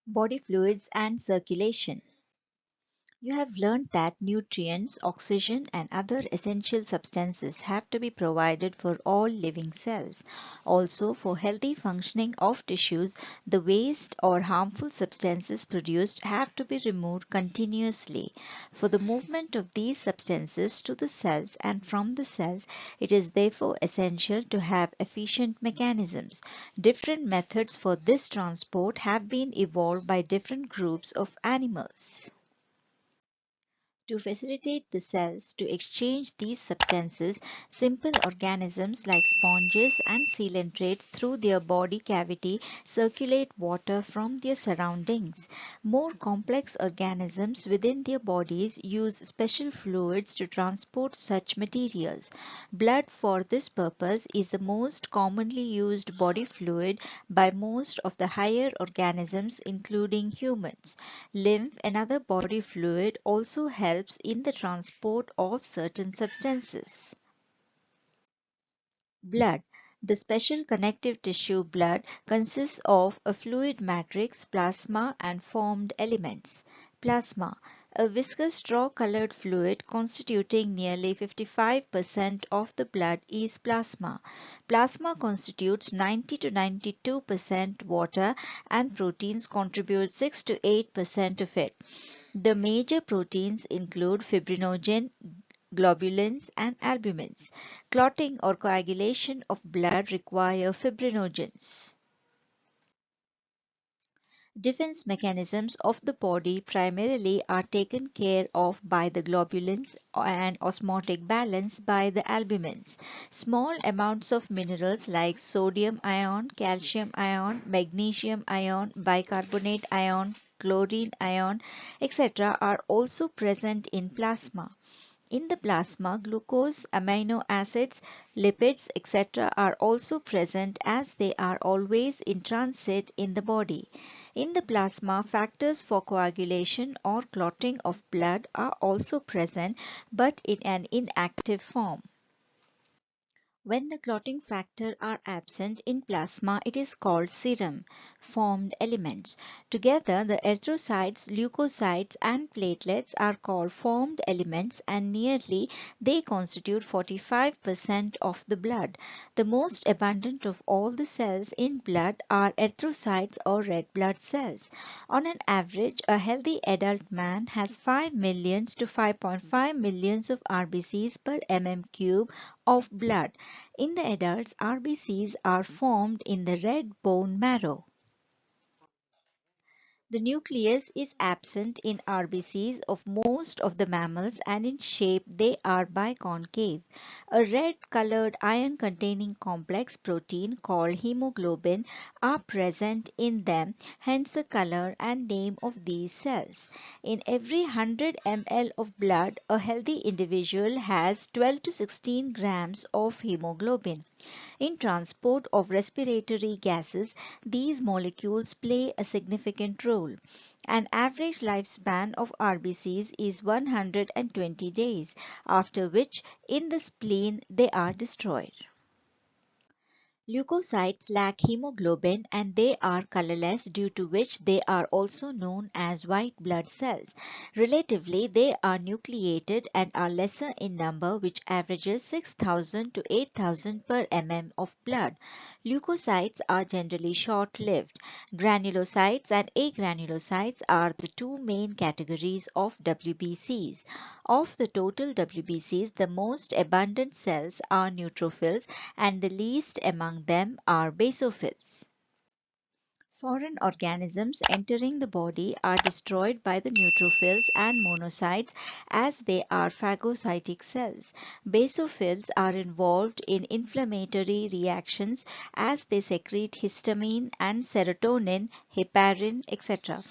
Body fluids and circulation. You have learned that nutrients, oxygen, and other essential substances have to be provided for all living cells. Also, for healthy functioning of tissues, the waste or harmful substances produced have to be removed continuously. For the movement of these substances to the cells and from the cells, it is therefore essential to have efficient mechanisms. Different methods for this transport have been evolved by different groups of animals. To facilitate the cells to exchange these substances, simple organisms like sponges and coelentrates through their body cavity circulate water from their surroundings. More complex organisms within their bodies use special fluids to transport such materials. Blood for this purpose is the most commonly used body fluid by most of the higher organisms including humans. Lymph, another body fluid, also helps in the transport of certain substances. Blood. The special connective tissue blood consists of a fluid matrix, plasma, and formed elements. Plasma. A viscous straw-colored fluid constituting nearly 55% of the blood is plasma. Plasma constitutes 90 to 92% water and proteins contribute 6 to 8% of it. The major proteins include fibrinogen, globulins, and albumins. Clotting or coagulation of blood require fibrinogens. Defense mechanisms of the body primarily are taken care of by the globulins and osmotic balance by the albumins. Small amounts of minerals like sodium ion, calcium ion, magnesium ion, bicarbonate ion, chlorine ion, etc. are also present in plasma. In the plasma, glucose, amino acids, lipids, etc. are also present as they are always in transit in the body. In the plasma, factors for coagulation or clotting of blood are also present but in an inactive form. When the clotting factor are absent in plasma, it is called serum, formed elements. Together, the erythrocytes, leukocytes, and platelets are called formed elements and nearly they constitute 45% of the blood. The most abundant of all the cells in blood are erythrocytes or red blood cells. On an average, a healthy adult man has 5 millions to 5.5 millions of RBCs per mm³ of blood. In the adults, RBCs are formed in the red bone marrow. The nucleus is absent in RBCs of most of the mammals and in shape they are biconcave. A red-colored iron-containing complex protein called hemoglobin are present in them, hence the color and name of these cells. In every 100 ml of blood, a healthy individual has 12 to 16 grams of hemoglobin. In transport of respiratory gases, these molecules play a significant role. An average lifespan of RBCs is 120 days, after which in the spleen they are destroyed. Leukocytes lack hemoglobin and they are colorless, due to which they are also known as white blood cells. Relatively, they are nucleated and are lesser in number, which averages 6,000 to 8,000 per mm of blood. Leukocytes are generally short-lived. Granulocytes and agranulocytes are the two main categories of WBCs. Of the total WBCs, the most abundant cells are neutrophils and the least among them are basophils. Foreign organisms entering the body are destroyed by the neutrophils and monocytes as they are phagocytic cells. Basophils are involved in inflammatory reactions as they secrete histamine and serotonin, heparin, etc.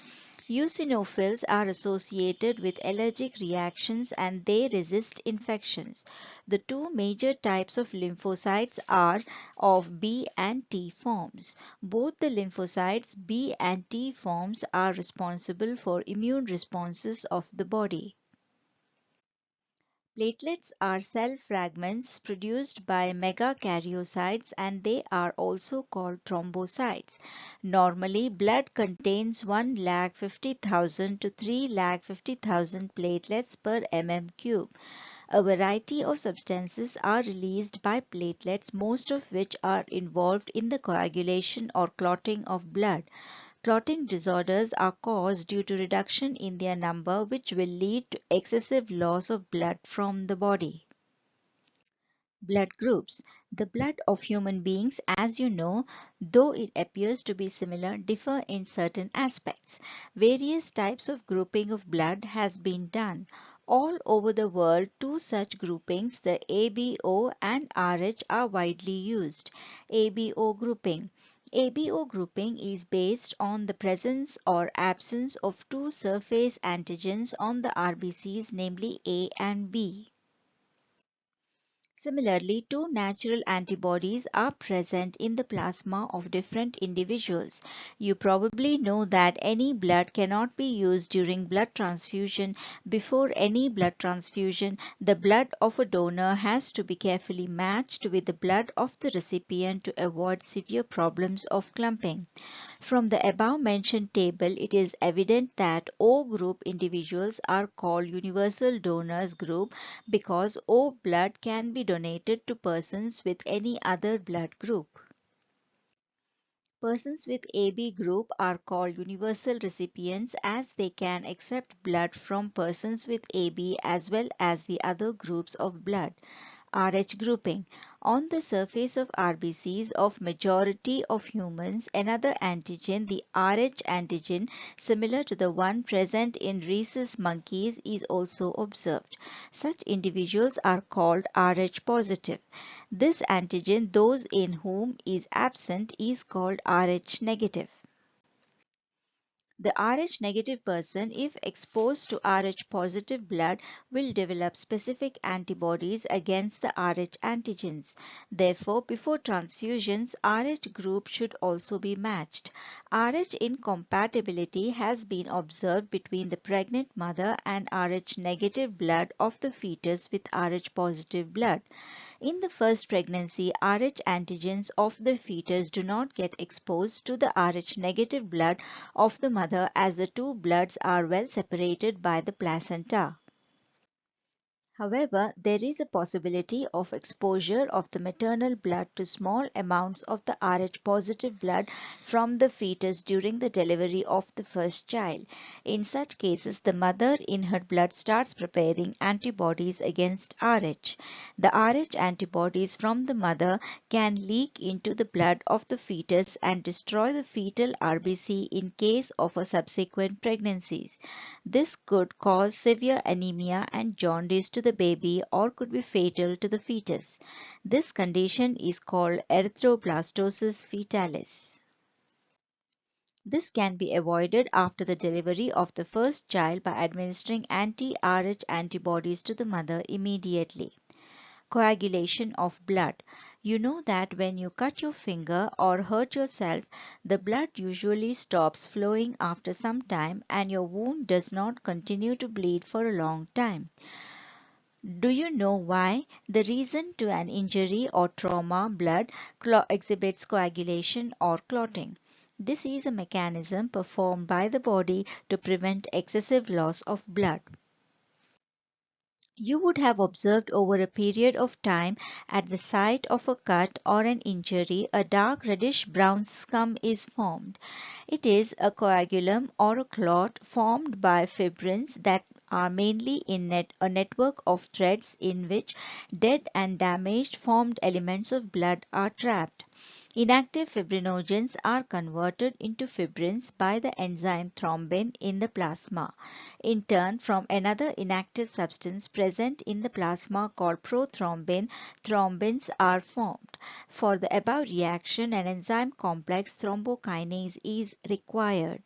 Eosinophils are associated with allergic reactions and they resist infections. The two major types of lymphocytes are of B and T forms. Both the lymphocytes B and T forms are responsible for immune responses of the body. Platelets are cell fragments produced by megakaryocytes and they are also called thrombocytes. Normally, blood contains 1,50,000 to 3,50,000 platelets per mm cube. A variety of substances are released by platelets, most of which are involved in the coagulation or clotting of blood. Clotting disorders are caused due to reduction in their number, which will lead to excessive loss of blood from the body. Blood groups. The blood of human beings, as you know, though it appears to be similar, differ in certain aspects. Various types of grouping of blood has been done. All over the world, two such groupings, the ABO and RH, are widely used. ABO grouping. ABO grouping is based on the presence or absence of two surface antigens on the RBCs, namely A and B. Similarly, two natural antibodies are present in the plasma of different individuals. You probably know that any blood cannot be used during blood transfusion. Before any blood transfusion, the blood of a donor has to be carefully matched with the blood of the recipient to avoid severe problems of clumping. From the above-mentioned table, it is evident that O group individuals are called universal donors group because O blood can be donated to persons with any other blood group. Persons with AB group are called universal recipients as they can accept blood from persons with AB as well as the other groups of blood. RH grouping. On the surface of RBCs of majority of humans, another antigen, the RH antigen, similar to the one present in rhesus monkeys, is also observed. Such individuals are called RH positive. This antigen, those in whom is absent, is called RH negative. The Rh negative person, if exposed to Rh positive blood, will develop specific antibodies against the Rh antigens. Therefore, before transfusions, Rh group should also be matched. Rh incompatibility has been observed between the pregnant mother and Rh negative blood of the fetus with Rh positive blood. In the first pregnancy, Rh antigens of the fetus do not get exposed to the Rh negative blood of the mother as the two bloods are well separated by the placenta. However, there is a possibility of exposure of the maternal blood to small amounts of the Rh positive blood from the fetus during the delivery of the first child. In such cases, the mother in her blood starts preparing antibodies against Rh. The Rh antibodies from the mother can leak into the blood of the fetus and destroy the fetal RBC in case of a subsequent pregnancies. This could cause severe anemia and jaundice to the baby or could be fatal to the fetus. This condition is called erythroblastosis fetalis. This can be avoided after the delivery of the first child by administering anti-Rh antibodies to the mother immediately. Coagulation of blood. You know that when you cut your finger or hurt yourself, the blood usually stops flowing after some time and your wound does not continue to bleed for a long time. Do you know why? The reason to an injury or trauma, blood exhibits coagulation or clotting. This is a mechanism performed by the body to prevent excessive loss of blood. You would have observed over a period of time at the site of a cut or an injury a dark reddish brown scum is formed. It is a coagulum or a clot formed by fibrins that are mainly in a network of threads in which dead and damaged formed elements of blood are trapped. Inactive fibrinogens are converted into fibrins by the enzyme thrombin in the plasma. In turn, from another inactive substance present in the plasma called prothrombin, thrombins are formed. For the above reaction, an enzyme complex thrombokinase is required.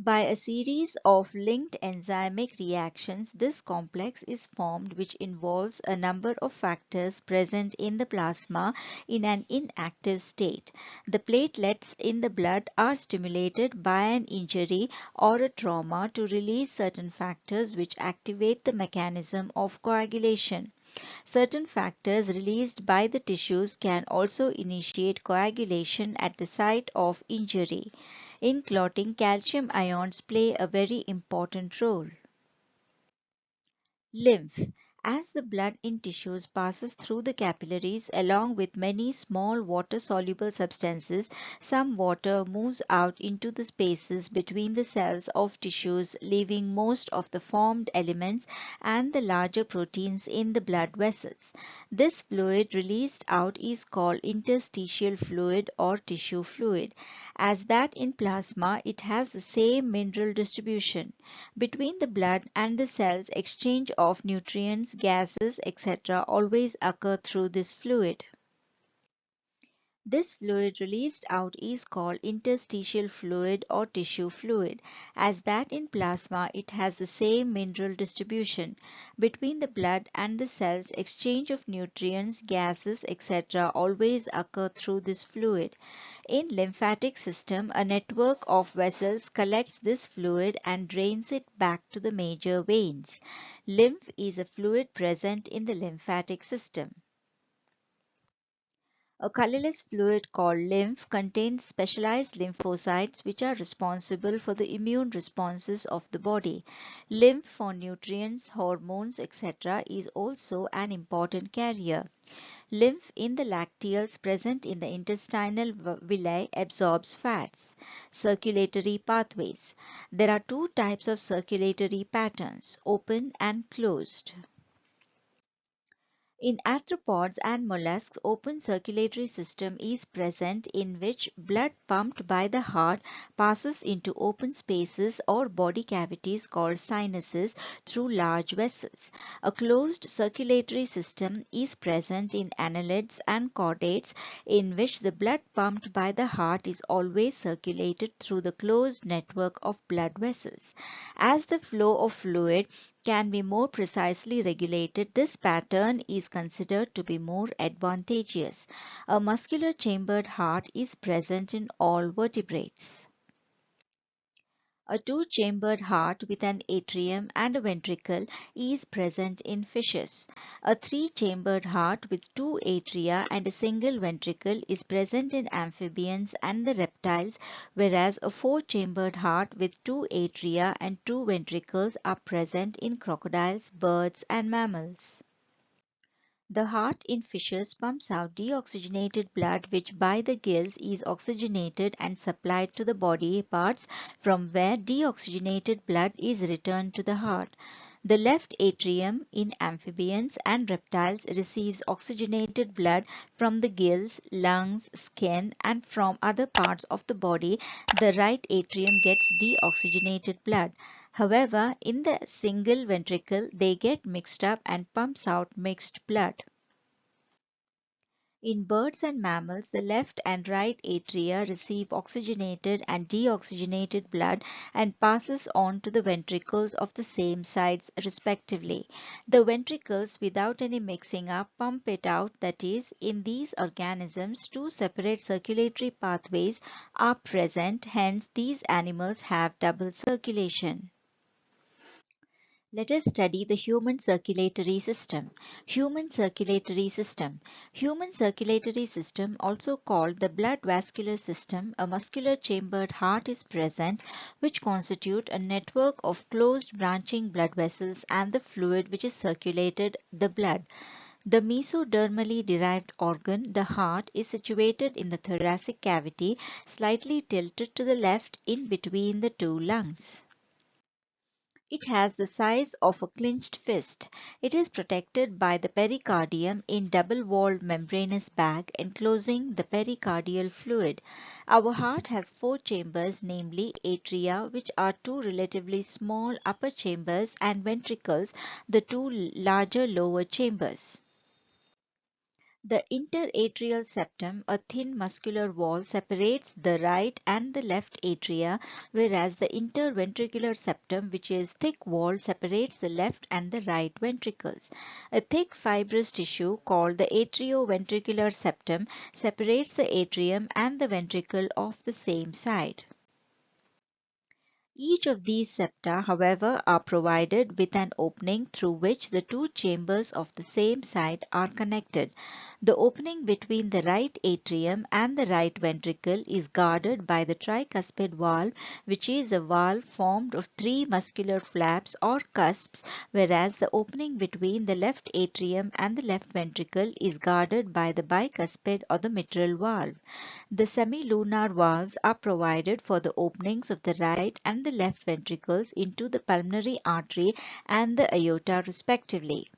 By a series of linked enzymic reactions, this complex is formed, which involves a number of factors present in the plasma in an inactive state. The platelets in the blood are stimulated by an injury or a trauma to release certain factors which activate the mechanism of coagulation. Certain factors released by the tissues can also initiate coagulation at the site of injury. In clotting, calcium ions play a very important role. Lymph. As the blood in tissues passes through the capillaries along with many small water-soluble substances, some water moves out into the spaces between the cells of tissues, leaving most of the formed elements and the larger proteins in the blood vessels. This fluid released out is called interstitial fluid or tissue fluid. As that in plasma, it has the same mineral distribution. Between the blood and the cells, exchange of nutrients, gases, etc. always occur through this fluid. This fluid released out is called interstitial fluid or tissue fluid. As that in plasma, it has the same mineral distribution. Between the blood and the cells, exchange of nutrients, gases, etc. always occur through this fluid. In lymphatic system, a network of vessels collects this fluid and drains it back to the major veins. Lymph is a fluid present in the lymphatic system. A colorless fluid called lymph contains specialized lymphocytes which are responsible for the immune responses of the body. Lymph for nutrients, hormones, etc. is also an important carrier. Lymph in the lacteals present in the intestinal villi absorbs fats. Circulatory pathways. There are two types of circulatory patterns, open and closed. In arthropods and mollusks, open circulatory system is present in which blood pumped by the heart passes into open spaces or body cavities called sinuses through large vessels. A closed circulatory system is present in annelids and chordates in which the blood pumped by the heart is always circulated through the closed network of blood vessels. As the flow of fluid can be more precisely regulated, this pattern is considered to be more advantageous. A muscular chambered heart is present in all vertebrates. A two-chambered heart with an atrium and a ventricle is present in fishes. A three-chambered heart with two atria and a single ventricle is present in amphibians and the reptiles, whereas a four-chambered heart with two atria and two ventricles are present in crocodiles, birds, and mammals. The heart in fishes pumps out deoxygenated blood which by the gills is oxygenated and supplied to the body parts from where deoxygenated blood is returned to the heart. The left atrium in amphibians and reptiles receives oxygenated blood from the gills, lungs, skin and from other parts of the body. The right atrium gets deoxygenated blood. However, in the single ventricle, they get mixed up and pumps out mixed blood. In birds and mammals, the left and right atria receive oxygenated and deoxygenated blood and passes on to the ventricles of the same sides respectively. The ventricles, without any mixing up, pump it out. That is, in these organisms, two separate circulatory pathways are present. Hence, these animals have double circulation. Let us study the human circulatory system. Human circulatory system. Human circulatory system, also called the blood vascular system, a muscular chambered heart is present which constitute a network of closed branching blood vessels and the fluid which is circulated the blood. The mesodermally derived organ, the heart, is situated in the thoracic cavity, slightly tilted to the left in between the two lungs. It has the size of a clenched fist. It is protected by the pericardium in double-walled membranous bag enclosing the pericardial fluid. Our heart has four chambers, namely atria, which are two relatively small upper chambers, and ventricles, the two larger lower chambers. The interatrial septum, a thin muscular wall, separates the right and the left atria, whereas the interventricular septum, which is thick walled, separates the left and the right ventricles. A thick fibrous tissue called the atrioventricular septum separates the atrium and the ventricle of the same side. Each of these septa, however, are provided with an opening through which the two chambers of the same side are connected. The opening between the right atrium and the right ventricle is guarded by the tricuspid valve, which is a valve formed of three muscular flaps or cusps, whereas the opening between the left atrium and the left ventricle is guarded by the bicuspid or the mitral valve. The semilunar valves are provided for the openings of the right and the left ventricles into the pulmonary artery and the aorta respectively.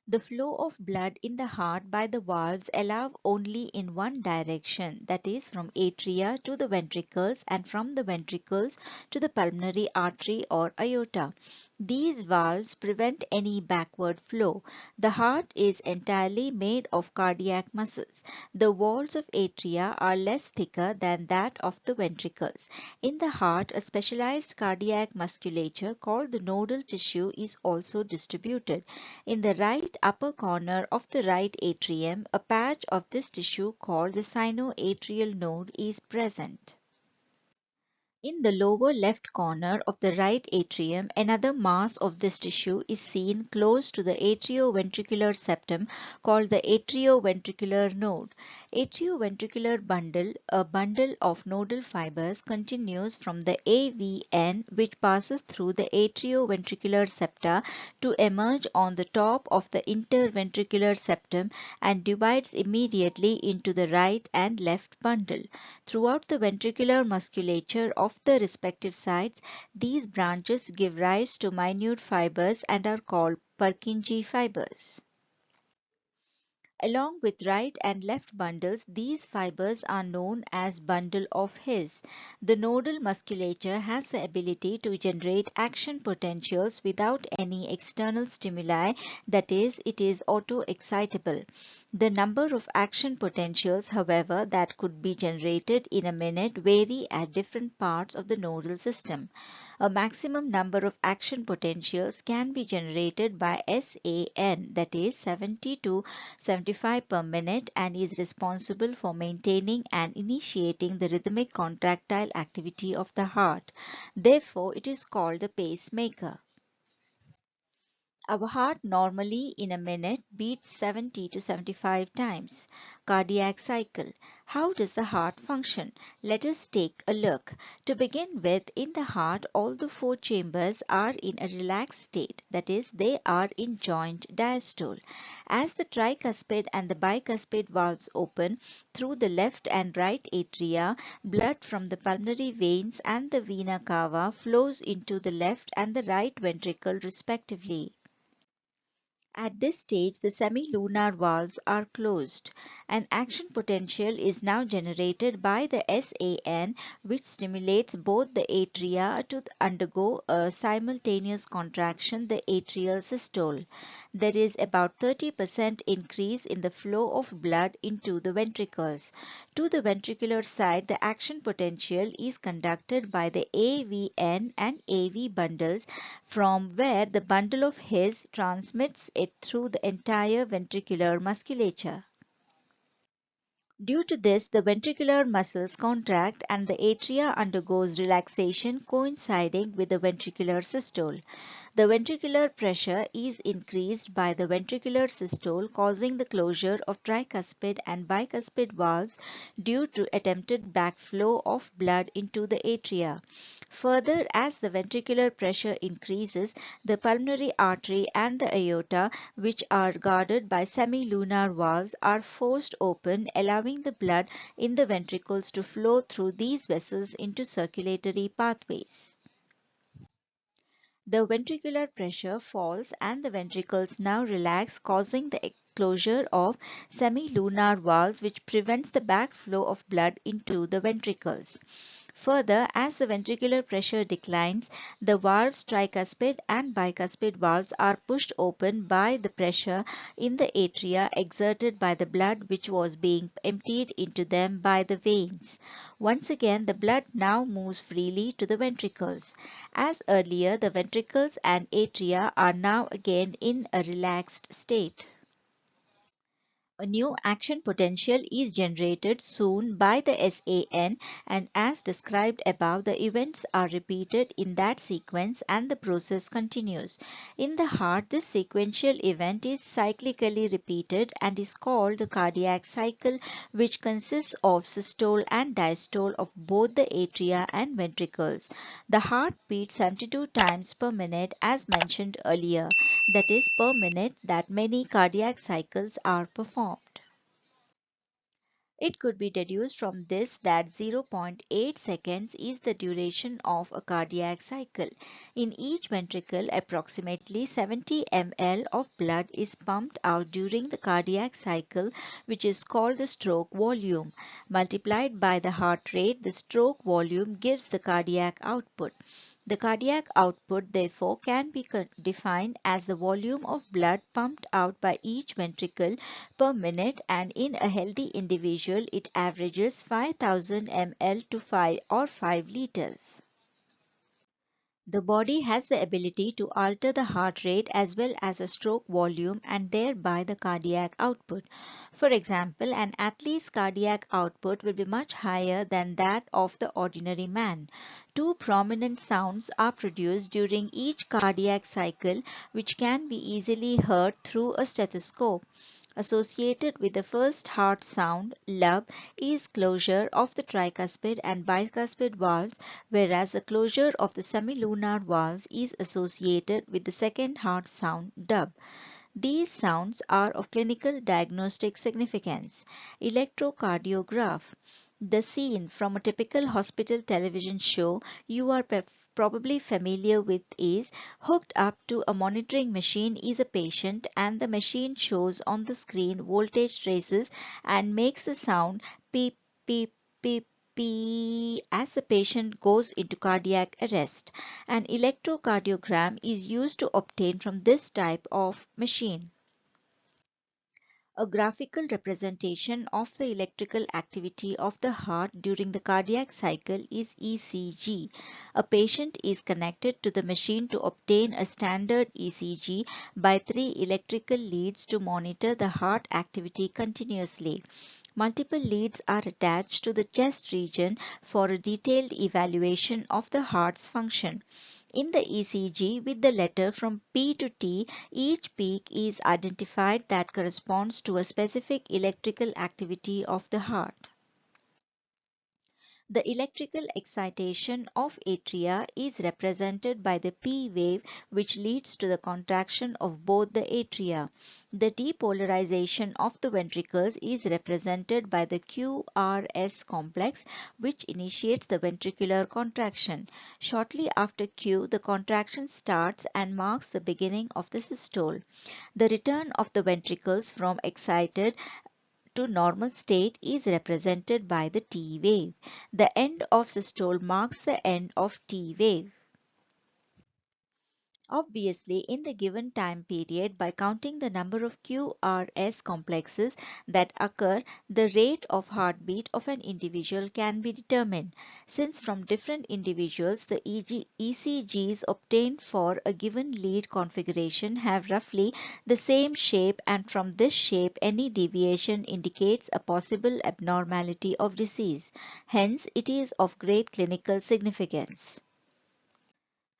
The flow of blood in the heart by the valves allow only in one direction, that is from atria to the ventricles and from the ventricles to the pulmonary artery or aorta. These valves prevent any backward flow. The heart is entirely made of cardiac muscles. The walls of atria are less thicker than that of the ventricles. In the heart, a specialized cardiac musculature called the nodal tissue is also distributed. In the right upper corner of the right atrium, a patch of this tissue called the sinoatrial node is present. In the lower left corner of the right atrium, another mass of this tissue is seen close to the atrioventricular septum called the atrioventricular node. Atrioventricular bundle, a bundle of nodal fibers, continues from the AVN which passes through the atrioventricular septa to emerge on the top of the interventricular septum and divides immediately into the right and left bundle. Throughout the ventricular musculature of the respective sides, these branches give rise to minute fibers and are called Purkinje fibers. Along with right and left bundles, these fibers are known as bundle of His. The nodal musculature has the ability to generate action potentials without any external stimuli, that is, it is auto-excitable. The number of action potentials, however, that could be generated in a minute vary at different parts of the nodal system. A maximum number of action potentials can be generated by SAN, that is 70 to 75 per minute, and is responsible for maintaining and initiating the rhythmic contractile activity of the heart. Therefore, it is called the pacemaker. Our heart normally in a minute beats 70 to 75 times. Cardiac cycle. How does the heart function? Let us take a look. To begin with, in the heart, all the four chambers are in a relaxed state, that is, they are in joint diastole. As the tricuspid and the bicuspid valves open through the left and right atria, blood from the pulmonary veins and the vena cava flows into the left and the right ventricle respectively. At this stage, the semilunar valves are closed. An action potential is now generated by the SAN, which stimulates both the atria to undergo a simultaneous contraction, the atrial systole. There is about 30% increase in the flow of blood into the ventricles. To the ventricular side, the action potential is conducted by the AVN and AV bundles, from where the bundle of His transmits it through the entire ventricular musculature. Due to this, the ventricular muscles contract and the atria undergoes relaxation coinciding with the ventricular systole. The ventricular pressure is increased by the ventricular systole, causing the closure of tricuspid and bicuspid valves due to attempted backflow of blood into the atria. Further, as the ventricular pressure increases, the pulmonary artery and the aorta, which are guarded by semilunar valves, are forced open, allowing the blood in the ventricles to flow through these vessels into circulatory pathways. The ventricular pressure falls and the ventricles now relax, causing the closure of semilunar valves, which prevents the backflow of blood into the ventricles. Further, as the ventricular pressure declines, the valves tricuspid and bicuspid valves are pushed open by the pressure in the atria exerted by the blood which was being emptied into them by the veins. Once again, the blood now moves freely to the ventricles. As earlier, the ventricles and atria are now again in a relaxed state. A new action potential is generated soon by the SAN, and as described above, the events are repeated in that sequence and the process continues. In the heart, this sequential event is cyclically repeated and is called the cardiac cycle, which consists of systole and diastole of both the atria and ventricles. The heart beats 72 times per minute as mentioned earlier, that is per minute that many cardiac cycles are performed. It could be deduced from this that 0.8 seconds is the duration of a cardiac cycle. In each ventricle, approximately 70 ml of blood is pumped out during the cardiac cycle, which is called the stroke volume. Multiplied by the heart rate, the stroke volume gives the cardiac output. The cardiac output, therefore, can be defined as the volume of blood pumped out by each ventricle per minute, and in a healthy individual it averages 5000 ml to 5 liters. The body has the ability to alter the heart rate as well as a stroke volume and thereby the cardiac output. For example, an athlete's cardiac output will be much higher than that of the ordinary man. Two prominent sounds are produced during each cardiac cycle, which can be easily heard through a stethoscope. Associated with the first heart sound, lub, is closure of the tricuspid and bicuspid valves, whereas the closure of the semilunar valves is associated with the second heart sound, dub. These sounds are of clinical diagnostic significance. Electrocardiograph. The scene from a typical hospital television show you are probably familiar with is hooked up to a monitoring machine is a patient, and the machine shows on the screen voltage traces and makes the sound beep beep beep beep as the patient goes into cardiac arrest. An electrocardiogram is used to obtain from this type of machine. A graphical representation of the electrical activity of the heart during the cardiac cycle is ECG. A patient is connected to the machine to obtain a standard ECG by 3 electrical leads to monitor the heart activity continuously. Multiple leads are attached to the chest region for a detailed evaluation of the heart's function. In the ECG, with the letter from P to T, each peak is identified that corresponds to a specific electrical activity of the heart. The electrical excitation of atria is represented by the P wave, which leads to the contraction of both the atria. The depolarization of the ventricles is represented by the QRS complex, which initiates the ventricular contraction. Shortly after Q, the contraction starts and marks the beginning of the systole. The return of the ventricles from excited to normal state is represented by the T wave. The end of systole marks the end of T wave. Obviously, in the given time period, by counting the number of QRS complexes that occur, the rate of heartbeat of an individual can be determined. Since from different individuals, the ECGs obtained for a given lead configuration have roughly the same shape, and from this shape, any deviation indicates a possible abnormality of disease. Hence, it is of great clinical significance.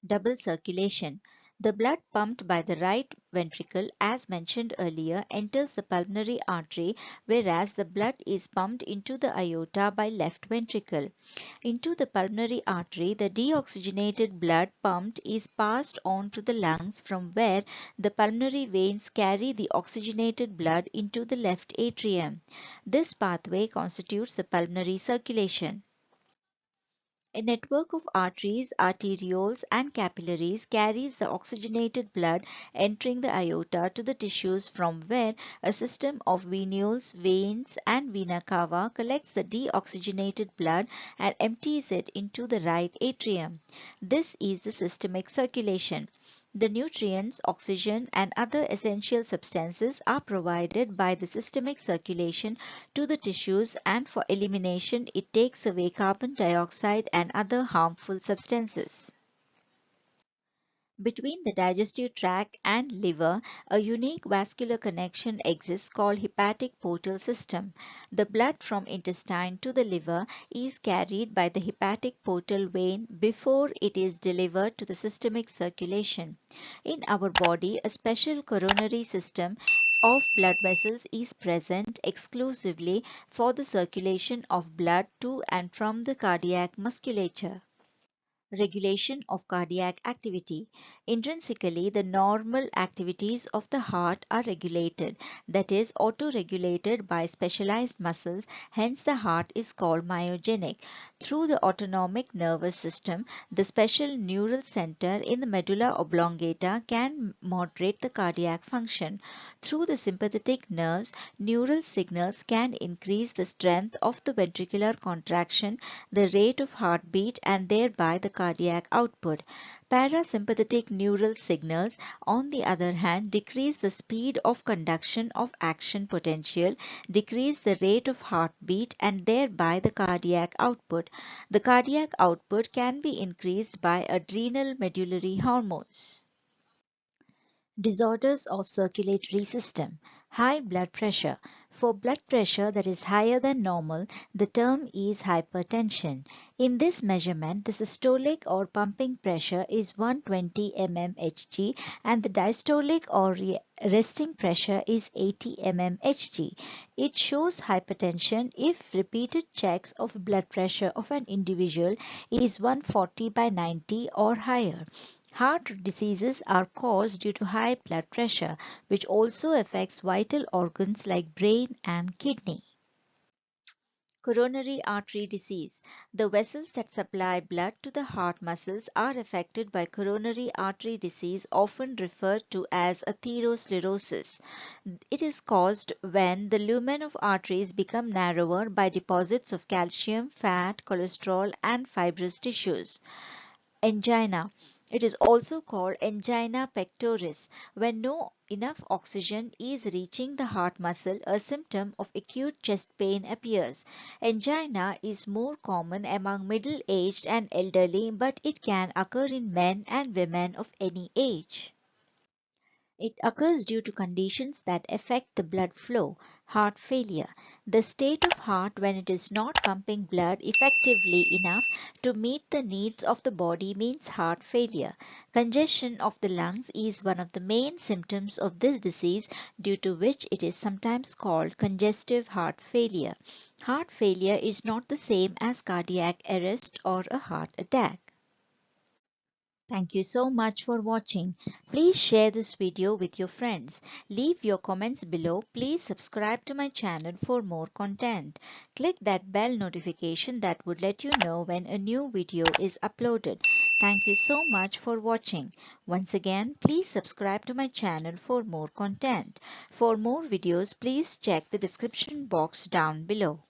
Double circulation. The blood pumped by the right ventricle, as mentioned earlier, enters the pulmonary artery, whereas the blood is pumped into the aorta by left ventricle. Into the pulmonary artery, the deoxygenated blood pumped is passed on to the lungs, from where the pulmonary veins carry the oxygenated blood into the left atrium. This pathway constitutes the pulmonary circulation. A network of arteries, arterioles, and capillaries carries the oxygenated blood entering the aorta to the tissues from where a system of venules, veins, and vena cava collects the deoxygenated blood and empties it into the right atrium. This is the systemic circulation. The nutrients, oxygen, and other essential substances are provided by the systemic circulation to the tissues, and for elimination it takes away carbon dioxide and other harmful substances. Between the digestive tract and liver, a unique vascular connection exists called hepatic portal system. The blood from intestine to the liver is carried by the hepatic portal vein before it is delivered to the systemic circulation. In our body, a special coronary system of blood vessels is present exclusively for the circulation of blood to and from the cardiac musculature. Regulation of cardiac activity. Intrinsically, the normal activities of the heart are regulated, that is, auto-regulated by specialized muscles, hence the heart is called myogenic. Through the autonomic nervous system, the special neural center in the medulla oblongata can moderate the cardiac function. Through the sympathetic nerves, neural signals can increase the strength of the ventricular contraction, the rate of heartbeat, and thereby the cardiac output. Parasympathetic neural signals, on the other hand, decrease the speed of conduction of action potential, decrease the rate of heartbeat, and thereby the cardiac output. The cardiac output can be increased by adrenal medullary hormones. Disorders of circulatory system. High blood pressure. For blood pressure that is higher than normal, the term is hypertension. In this measurement, the systolic or pumping pressure is 120 mmHg and the diastolic or resting pressure is 80 mmHg. It shows hypertension if repeated checks of blood pressure of an individual is 140 by 90 or higher. Heart diseases are caused due to high blood pressure, which also affects vital organs like brain and kidney. Coronary artery disease. The vessels that supply blood to the heart muscles are affected by coronary artery disease, often referred to as atherosclerosis. It is caused when the lumen of arteries become narrower by deposits of calcium, fat, cholesterol, and fibrous tissues. Angina. It is also called angina pectoris. When no enough oxygen is reaching the heart muscle, a symptom of acute chest pain appears. Angina is more common among middle-aged and elderly, but it can occur in men and women of any age. It occurs due to conditions that affect the blood flow. Heart failure. The state of heart when it is not pumping blood effectively enough to meet the needs of the body means heart failure. Congestion of the lungs is one of the main symptoms of this disease, due to which it is sometimes called congestive heart failure. Heart failure is not the same as cardiac arrest or a heart attack. Thank you so much for watching. Please share this video with your friends. Leave your comments below. Please subscribe to my channel for more content. Click that bell notification that would let you know when a new video is uploaded. Thank you so much for watching. Once again, please subscribe to my channel for more content. For more videos, please check the description box down below.